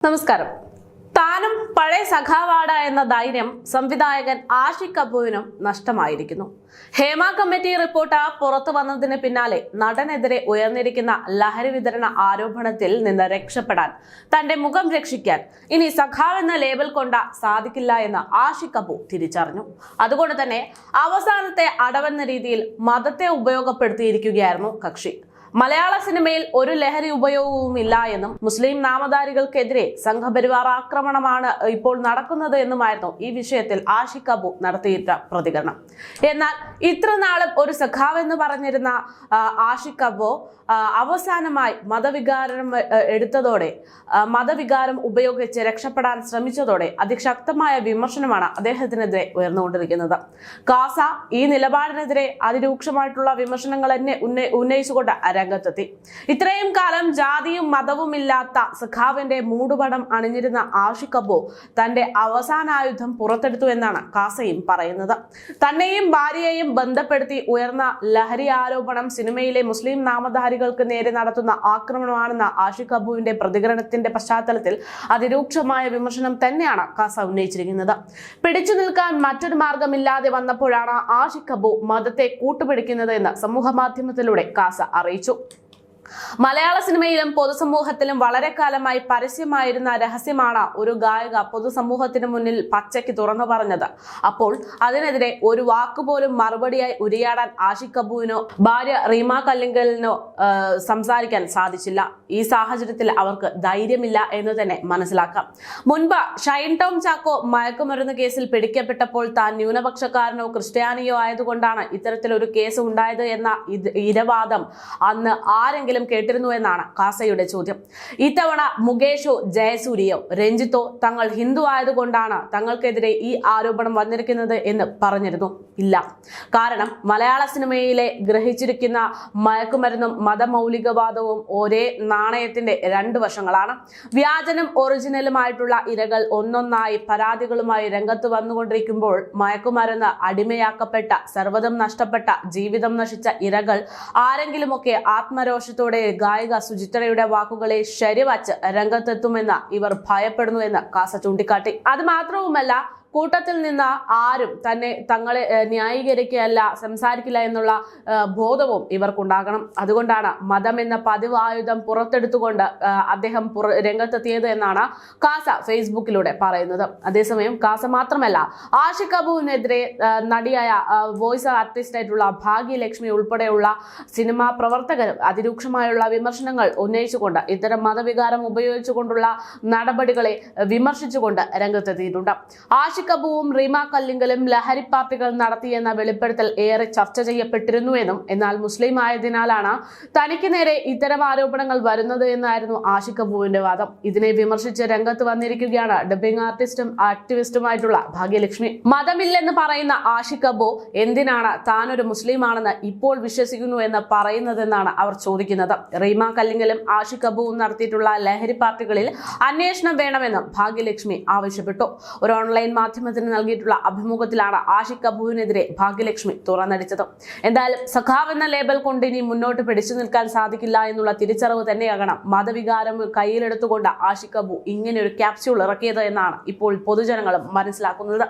നമസ്കാരം. താനും പഴയ സഖാവാട എന്ന ധൈര്യം സംവിധായകൻ ആഷിഖ് കപൂറിനും നഷ്ടമായിരിക്കുന്നു. ഹേമ കമ്മിറ്റി റിപ്പോർട്ട് പുറത്തു വന്നതിന് പിന്നാലെ നടനെതിരെ ഉയർന്നിരിക്കുന്ന ലഹരി വിതരണ ആരോപണത്തിൽ നിന്ന് രക്ഷപ്പെടാൻ, തന്റെ മുഖം രക്ഷിക്കാൻ ഇനി സഖാവ് എന്ന ലേബൽ കൊണ്ട് സാധിക്കില്ല എന്ന് ആഷിഖ് കപൂർ തിരിച്ചറിഞ്ഞു. അതുകൊണ്ട് തന്നെ അവസാനത്തെ അടവെന്ന രീതിയിൽ മതത്തെ ഉപയോഗപ്പെടുത്തിയിരിക്കുകയായിരുന്നു കക്ഷി. മലയാള സിനിമയിൽ ഒരു ലഹരി ഉപയോഗവുമില്ല എന്നും മുസ്ലിം നാമധാരികൾക്കെതിരെ സംഘപരിവാർ ആക്രമണമാണ് ഇപ്പോൾ നടക്കുന്നത് എന്നുമായിരുന്നു ഈ വിഷയത്തിൽ ആഷിഖ് കപൂർ നടത്തിയിട്ട പ്രതികരണം. എന്നാൽ ഇത്രനാളും ഒരു സഖാവ് എന്ന് പറഞ്ഞിരുന്ന ആഷിഖ് കപൂർ അവസാനമായി മതവികാരം എടുത്തതോടെ, മതവികാരം ഉപയോഗിച്ച് രക്ഷപ്പെടാൻ ശ്രമിച്ചതോടെ അതിശക്തമായ വിമർശനമാണ് അദ്ദേഹത്തിനെതിരെ ഉയർന്നുകൊണ്ടിരിക്കുന്നത്. കാസ ഈ നിലപാടിനെതിരെ അതിരൂക്ഷമായിട്ടുള്ള വിമർശനങ്ങൾ ഉന്നയിച്ചുകൊണ്ട് രംഗത്തെത്തി. ഇത്രയും കാലം ജാതിയും മതവും ഇല്ലാത്ത സഖാവിന്റെ മൂടുപടം അണിഞ്ഞിരുന്ന ആഷിഖ് കപൂർ തന്റെ അവസാനായുധം പുറത്തെടുത്തു എന്നാണ് കാസയും പറയുന്നത്. തന്നെയും ഭാര്യയെയും ബന്ധപ്പെടുത്തി ഉയർന്ന ലഹരി ആരോപണം സിനിമയിലെ മുസ്ലിം നാമധാരികൾക്ക് നേരെ നടത്തുന്ന ആക്രമണമാണെന്ന ആഷിഖ് കപൂറിന്റെ പ്രതികരണത്തിന്റെ പശ്ചാത്തലത്തിൽ അതിരൂക്ഷമായ വിമർശനം തന്നെയാണ് കാസ ഉന്നയിച്ചിരിക്കുന്നത്. പിടിച്ചു നിൽക്കാൻ മറ്റൊരു മാർഗമില്ലാതെ വന്നപ്പോഴാണ് ആഷിഖ് കപൂർ മതത്തെ കൂട്ടുപിടിക്കുന്നത് എന്ന് സമൂഹ മാധ്യമത്തിലൂടെ കാസ അറിയിച്ചു. മലയാള സിനിമയിലും പൊതുസമൂഹത്തിലും വളരെ കാലമായി പരസ്യമായിരുന്ന രഹസ്യമാണ് ഒരു ഗായിക പൊതുസമൂഹത്തിന് മുന്നിൽ പച്ചയ്ക്ക് തുറന്നു പറഞ്ഞത്. അപ്പോൾ അതിനെതിരെ ഒരു വാക്കുപോലും മറുപടിയായി ഉരിയാടാൻ ആഷിഖ് കപൂറിനോ ഭാര്യ റീമ കല്ലിങ്കലിനോ സംസാരിക്കാൻ സാധിച്ചില്ല. ഈ സാഹചര്യത്തിൽ അവർക്ക് ധൈര്യമില്ല എന്ന് തന്നെ മനസ്സിലാക്കാം. മുൻപ് ഷൈൻ ടോം ചാക്കോ മയക്കുമരുന്ന് കേസിൽ പിടിക്കപ്പെട്ടപ്പോൾ താൻ ന്യൂനപക്ഷക്കാരനോ ക്രിസ്ത്യാനിയോ ആയതുകൊണ്ടാണ് ഇത്തരത്തിലൊരു കേസ് ഉണ്ടായത് എന്ന ഇരവാദം അന്ന് ആരെങ്കിലും കേട്ടിരുന്നു എന്നാണ് കാസയുടെ ചോദ്യം. ഇത്തവണ മുകേഷോ ജയസൂര്യയോ രഞ്ജിത്തോ തങ്ങൾ ഹിന്ദു ആയതുകൊണ്ടാണ് തങ്ങൾക്കെതിരെ ഈ ആരോപണം വന്നിരിക്കുന്നത് എന്ന് പറഞ്ഞിരുന്നു. ഇല്ല. കാരണം മലയാള സിനിമയിലെ ഗ്രഹിച്ചിരിക്കുന്ന മയക്കുമരുന്നും മതമൗലികവാദവും ഒരേ നാണയത്തിന്റെ രണ്ട് വശങ്ങളാണ്. വ്യാജനും ഒറിജിനലുമായിട്ടുള്ള ഇരകൾ ഒന്നൊന്നായി പരാതികളുമായി രംഗത്ത് വന്നുകൊണ്ടിരിക്കുമ്പോൾ മയക്കുമരുന്ന് അടിമയാക്കപ്പെട്ട, സർവ്വതും നഷ്ടപ്പെട്ട, ജീവിതം നശിച്ച ഇരകൾ ആരെങ്കിലുമൊക്കെ ആത്മരോഷത്തോടെ ഗായിക സുചിത്രയുടെ വാക്കുകളെ ശരിവച്ച് രംഗത്തെത്തുമെന്ന് ഇവർ ഭയപ്പെടുന്നു എന്ന് കാസ ചൂണ്ടിക്കാട്ടി. അത് മാത്രവുമല്ല, കൂട്ടത്തിൽ നിന്ന് ആരും തങ്ങളെ ന്യായീകരിക്കുകയല്ല, സംസാരിക്കില്ല എന്നുള്ള ബോധവും ഇവർക്കുണ്ടാകണം. അതുകൊണ്ടാണ് മതം എന്ന പതിവായുധം പുറത്തെടുത്തുകൊണ്ട് അദ്ദേഹം രംഗത്തെത്തിയത് എന്നാണ് കാസ ഫേസ്ബുക്കിലൂടെ പറയുന്നത്. അതേസമയം കാസ മാത്രമല്ല, ആഷിഖ് കപൂറിനെതിരെ നടിയായ വോയിസ് ആർട്ടിസ്റ്റ് ആയിട്ടുള്ള ഭാഗ്യലക്ഷ്മി ഉൾപ്പെടെയുള്ള സിനിമാ പ്രവർത്തകരും അതിരൂക്ഷമായുള്ള വിമർശനങ്ങൾ ഉന്നയിച്ചുകൊണ്ട് ഇത്തരം മതവികാരം ഉപയോഗിച്ചുകൊണ്ടുള്ള നടപടികളെ വിമർശിച്ചുകൊണ്ട് രംഗത്തെത്തിയിട്ടുണ്ട്. ആഷിഖ് കപൂറും റീമ കല്ലിങ്കലും ലഹരി പാർട്ടികൾ നടത്തിയെന്ന വെളിപ്പെടുത്തൽ ഏറെ ചർച്ച ചെയ്യപ്പെട്ടിരുന്നുവെന്നും എന്നാൽ മുസ്ലിം ആയതിനാലാണ് തനിക്ക് നേരെ ഇത്തരം ആരോപണങ്ങൾ വരുന്നത് എന്നായിരുന്നു ആഷിഖ് കപൂറിന്റെ വാദം. ഇതിനെ വിമർശിച്ച് രംഗത്ത് വന്നിരിക്കുകയാണ് ഡബ്ബിംഗ് ആർട്ടിസ്റ്റും ആക്ടിവിസ്റ്റുമായിട്ടുള്ള ഭാഗ്യലക്ഷ്മി. മതമില്ലെന്ന് പറയുന്ന ആഷിഖ് കപൂർ എന്തിനാണ് താനൊരു മുസ്ലിം ആണെന്ന് ഇപ്പോൾ വിശ്വസിക്കുന്നു എന്ന് പറയുന്നതെന്നാണ് അവർ ചോദിക്കുന്നത്. റീമ കല്ലിങ്കലും ആഷിഖ് കപൂറും നടത്തിയിട്ടുള്ള ലഹരി പാർട്ടികളിൽ അന്വേഷണം വേണമെന്നും ഭാഗ്യലക്ഷ്മി ആവശ്യപ്പെട്ടു. ഒരു ഓൺലൈൻ മാധ്യമത്തിന് നൽകിയിട്ടുള്ള അഭിമുഖത്തിലാണ് ആഷിഖ് കപൂറിനെതിരെ ഭാഗ്യലക്ഷ്മി തുറന്നടിച്ചത്. എന്തായാലും സഖാവ് എന്ന ലേബൽ കൊണ്ട് ഇനി മുന്നോട്ട് പിടിച്ചു നിൽക്കാൻ സാധിക്കില്ല എന്നുള്ള തിരിച്ചറിവ് തന്നെയാകണം മതവികാരം കയ്യിലെടുത്തുകൊണ്ട് ആഷിഖ് കപൂർ ഇങ്ങനെ ഒരു ക്യാപ്സ്യൂൾ ഇറക്കിയത് എന്നാണ് ഇപ്പോൾ പൊതുജനങ്ങളും മനസ്സിലാക്കുന്നത്.